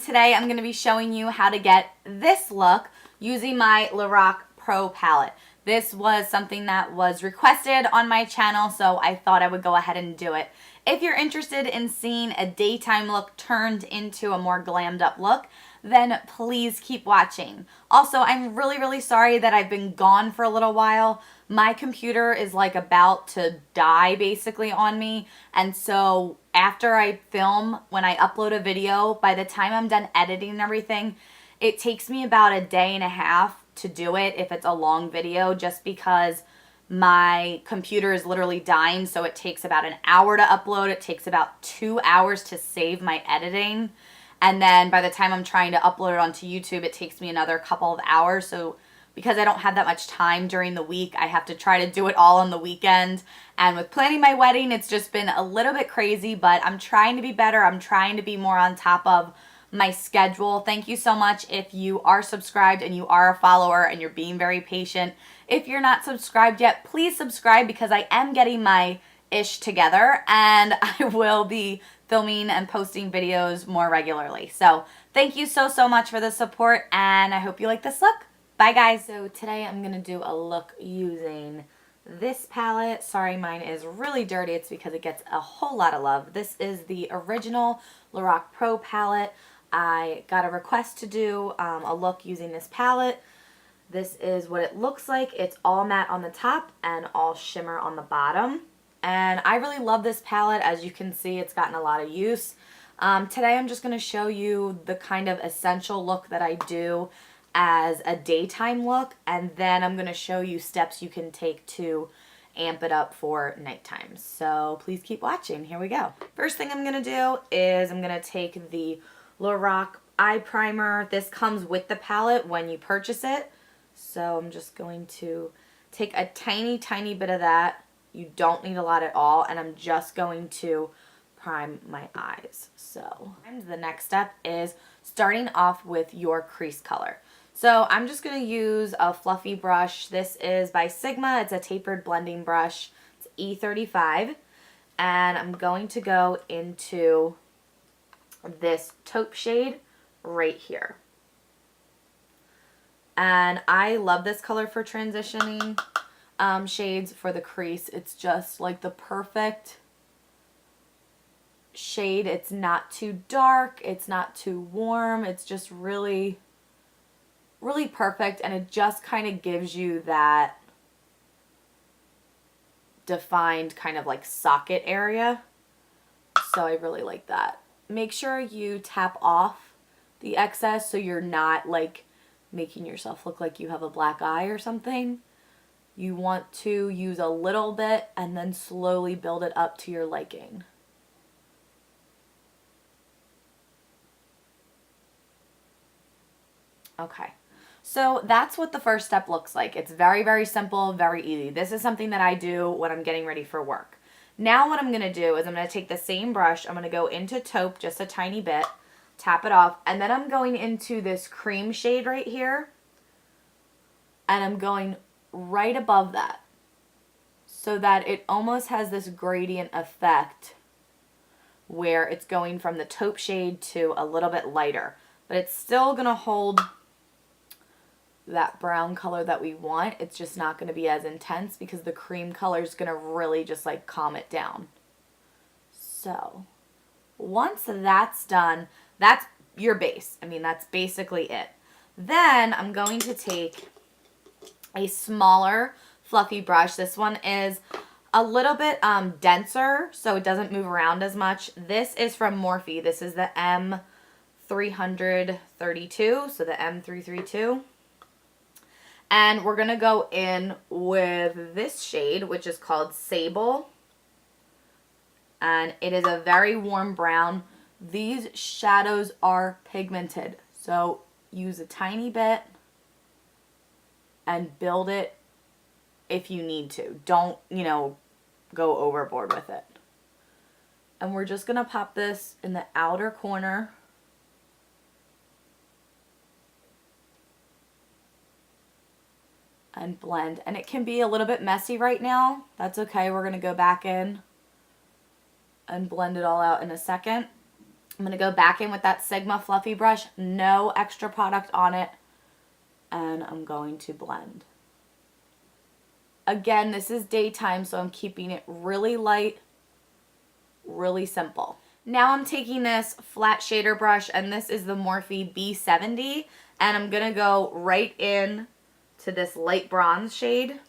today I'm going to be showing you how to get this look using my Lorac Pro palette. This was something that was requested on my channel, so I thought I would go ahead and do it. If you're interested in seeing a daytime look turned into a more glammed up look, then please keep watching. Also, I'm really sorry that I've been gone for a little while. My computer is like about to die basically on me, and so after I film, when I upload a video, by the time I'm done editing and everything, it takes me about a day and a half to do it if it's a long video, just because my computer is literally dying. So it takes about an hour to upload. It takes about 2 hours to save my editing. And then by the time I'm trying to upload it onto YouTube, it takes me another couple of hours. So because I don't have that much time during the week, I have to try to do it all on the weekend. And with planning my wedding, it's just been a little bit crazy, but I'm trying to be better. I'm trying to be more on top of my schedule. Thank you so much if you are subscribed and you are a follower and you're being very patient. If you're not subscribed yet, please subscribe, because I am getting my ish together and I will be filming and posting videos more regularly. So thank you so much for the support, and I hope you like this look. Bye guys. So today I'm gonna do a look using this palette. Sorry, mine is really dirty. It's because it gets a whole lot of love. This is the original Lorac Pro palette. I got a request to do a look using this palette. This is what it looks like. It's all matte on the top and all shimmer on the bottom. And I really love this palette. As you can see, it's gotten a lot of use. Today I'm just going to show you the kind of essential look that I do as a daytime look, and then I'm going to show you steps you can take to amp it up for nighttime. So please keep watching. Here we go. First thing I'm going to do is I'm going to take the Lorac eye primer. This comes with the palette when you purchase it. So I'm just going to take a tiny bit of that. You don't need a lot at all, and I'm just going to prime my eyes. So the next step is starting off with your crease color. So I'm just going to use a fluffy brush. This is by Sigma. It's a tapered blending brush. It's E35. And I'm going to go into this taupe shade right here. And I love this color for transitioning shades for the crease. It's just like the perfect shade. It's not too dark. It's not too warm. It's just really perfect, and it just kind of gives you that defined kind of like socket area. So I really like that. Make sure you tap off the excess so you're not like making yourself look like you have a black eye or something. You want to use a little bit and then slowly build it up to your liking. Okay. So that's what the first step looks like. It's very simple, very easy. This is something that I do when I'm getting ready for work. Now what I'm going to do is I'm going to take the same brush. I'm going to go into taupe just a tiny bit, tap it off, and then I'm going into this cream shade right here, and I'm going right above that so that it almost has this gradient effect where it's going from the taupe shade to a little bit lighter, but it's still going to hold that brown color that we want. It's just not going to be as intense because the cream color is going to really just like calm it down. So once that's done, that's your base. I mean, that's basically it. Then I'm going to take a smaller fluffy brush. This one is a little bit denser, so it doesn't move around as much. This is from Morphe. This is the M332, so the M332. And we're going to go in with this shade, which is called Sable. And it is a very warm brown. These shadows are pigmented, so use a tiny bit and build it if you need to. Don't, go overboard with it. And we're just going to pop this in the outer corner. And blend. And it can be a little bit messy right now. That's okay. We're going to go back in and blend it all out in a second. I'm going to go back in with that Sigma fluffy brush, no extra product on it, and I'm going to blend. Again, this is daytime, so I'm keeping it really light, really simple. Now I'm taking this flat shader brush, and this is the Morphe B70, and I'm going to go right in to this light bronze shade.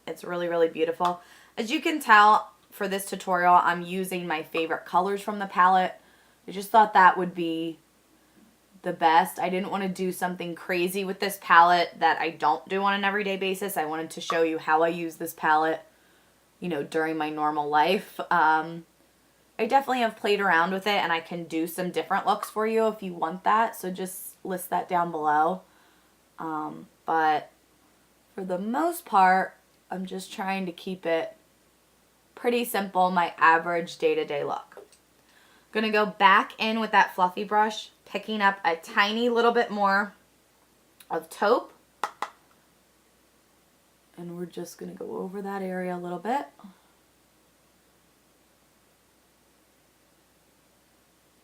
It's really, really beautiful. As you can tell, for this tutorial, I'm using my favorite colors from the palette. I just thought that would be the best. I didn't want to do something crazy with this palette that I don't do on an everyday basis. I wanted to show you how I use this palette, you know, during my normal life. I definitely have played around with it, and I can do some different looks for you if you want that. So just list that down below. But for the most part, I'm just trying to keep it pretty simple, my average day-to-day look. I'm going to go back in with that fluffy brush, picking up a tiny little bit more of taupe. And we're just going to go over that area a little bit.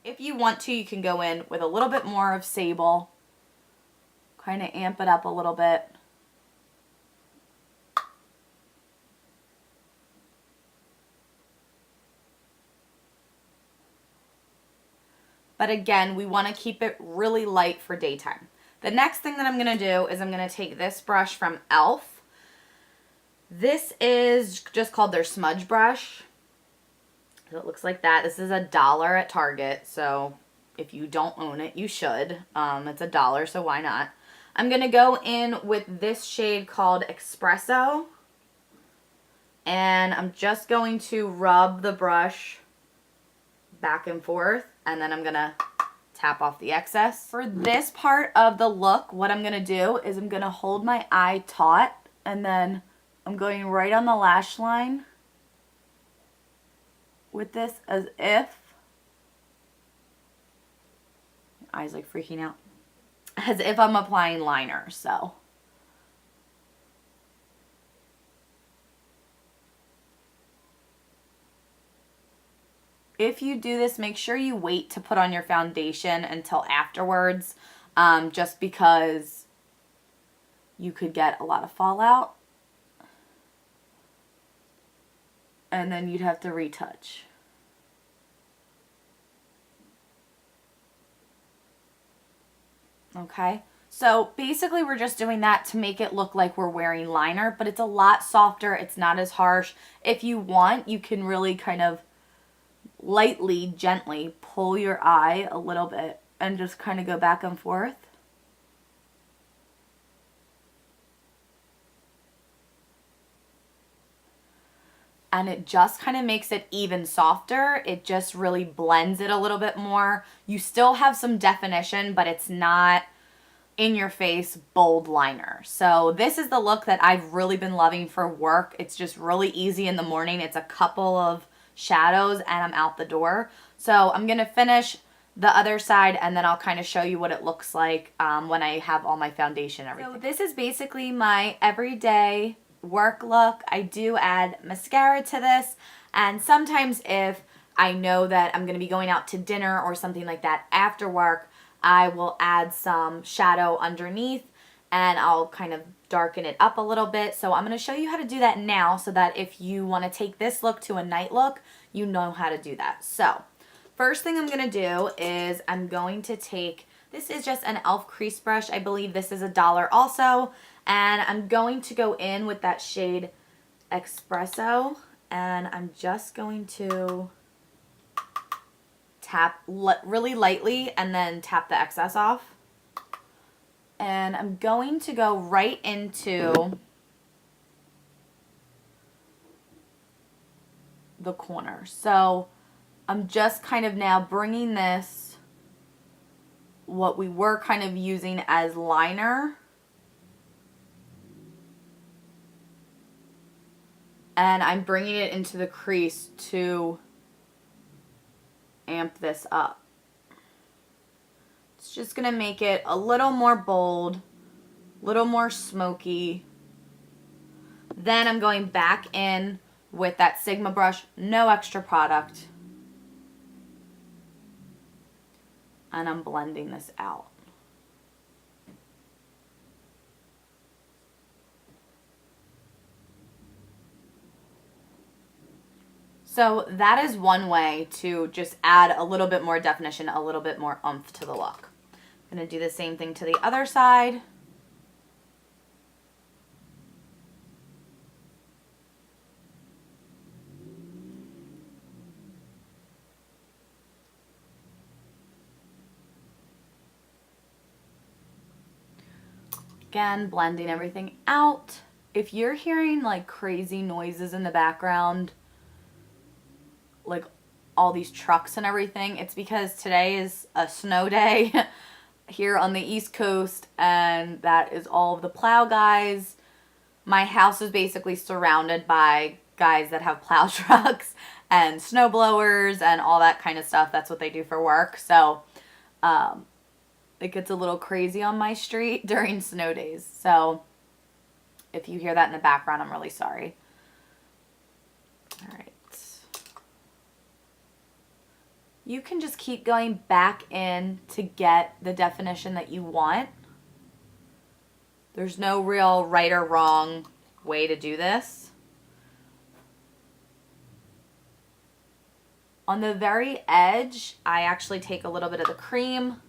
If you want to, you can go in with a little bit more of sable, kind of amp it up a little bit. But again, we want to keep it really light for daytime. The next thing that I'm going to do is I'm going to take this brush from e.l.f. This is just called their smudge brush. So it looks like that. This is $1 at Target, so if you don't own it, you should. It's $1, so why not? I'm going to go in with this shade called Espresso. And I'm just going to rub the brush back and forth, and then I'm going to tap off the excess. For this part of the look, what I'm going to do is I'm going to hold my eye taut, and then I'm going right on the lash line with this as if, my eyes like freaking out, as if I'm applying liner. So if you do this, make sure you wait to put on your foundation until afterwards, just because you could get a lot of fallout. And then you'd have to retouch. Okay, so basically we're just doing that to make it look like we're wearing liner, but it's a lot softer. It's not as harsh. If you want, you can really kind of lightly, gently pull your eye a little bit and just kind of go back and forth. And it just kind of makes it even softer. It just really blends it a little bit more. You still have some definition, but it's not in your face bold liner. So this is the look that I've really been loving for work. It's just really easy in the morning. It's a couple of shadows and I'm out the door. So I'm going to finish the other side, and then I'll kind of show you what it looks like when I have all my foundation and everything. So this is basically my everyday work look. I do add mascara to this, and sometimes if I know that I'm going to be going out to dinner or something like that after work, I will add some shadow underneath and I'll kind of darken it up a little bit. So I'm going to show you how to do that now, so that if you want to take this look to a night look, you know how to do that. So first thing I'm going to do is I'm going to take, this is just an e.l.f. crease brush. I believe this is $1 also. And I'm going to go in with that shade Espresso, and I'm just going to tap really lightly and then tap the excess off. And I'm going to go right into the corner. So I'm just kind of now bringing this, what we were kind of using as liner, and I'm bringing it into the crease to amp this up. It's just going to make it a little more bold, a little more smoky. Then I'm going back in with that Sigma brush, no extra product. And I'm blending this out. So that is one way to just add a little bit more definition, a little bit more oomph to the look. I'm going to do the same thing to the other side. Again, blending everything out. If you're hearing like crazy noises in the background, like all these trucks and everything, it's because today is a snow day here on the East Coast, and that is all of the plow guys. My house is basically surrounded by guys that have plow trucks and snow blowers and all that kind of stuff. That's what they do for work. So it gets a little crazy on my street during snow days. So if you hear that in the background, I'm really sorry. All right. You can just keep going back in to get the definition that you want. There's no real right or wrong way to do this. On the very edge, I actually take a little bit of the cream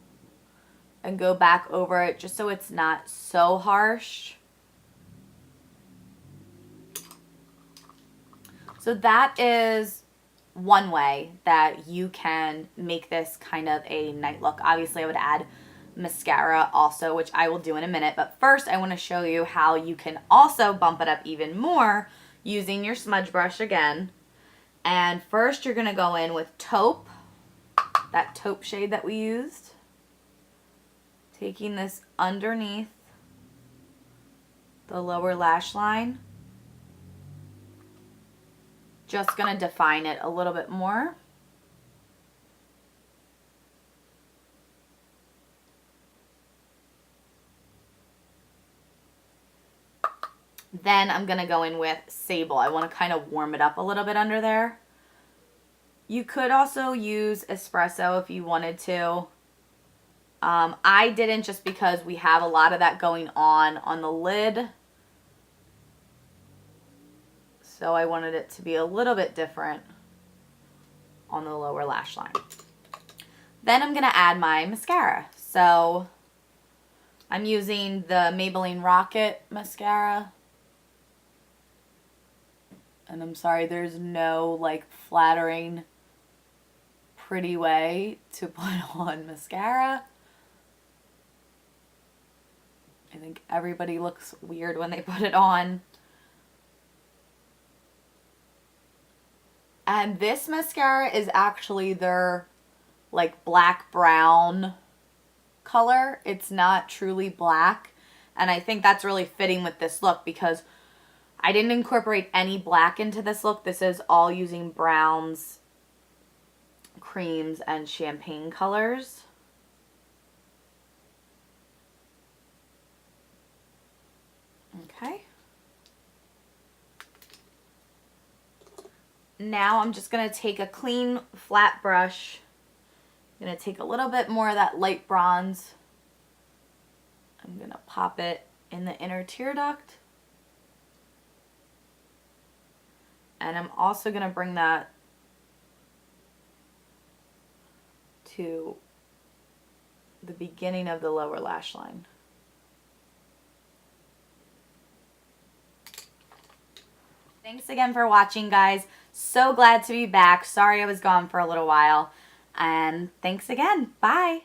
and go back over it just so it's not so harsh. So that is one way that you can make this kind of a night look. Obviously, I would add mascara also, which I will do in a minute. But first, I want to show you how you can also bump it up even more using your smudge brush again. And first, you're going to go in with taupe, that taupe shade that we used. Taking this underneath the lower lash line. Just going to define it a little bit more. Then I'm going to go in with sable. I want to kind of warm it up a little bit under there. You could also use espresso if you wanted to. I didn't, just because we have a lot of that going on the lid. So I wanted it to be a little bit different on the lower lash line. Then I'm going to add my mascara. So I'm using the Maybelline Rocket mascara. And I'm sorry, there's no like flattering, pretty way to put on mascara. I think everybody looks weird when they put it on. And this mascara is actually their like black brown color. It's not truly black. And I think that's really fitting with this look because I didn't incorporate any black into this look. This is all using browns, creams, and champagne colors. Okay. Now I'm just going to take a clean flat brush. I'm going to take a little bit more of that light bronze. I'm going to pop it in the inner tear duct. And I'm also going to bring that to the beginning of the lower lash line. Thanks again for watching, guys. So glad to be back. Sorry I was gone for a little while. And thanks again. Bye.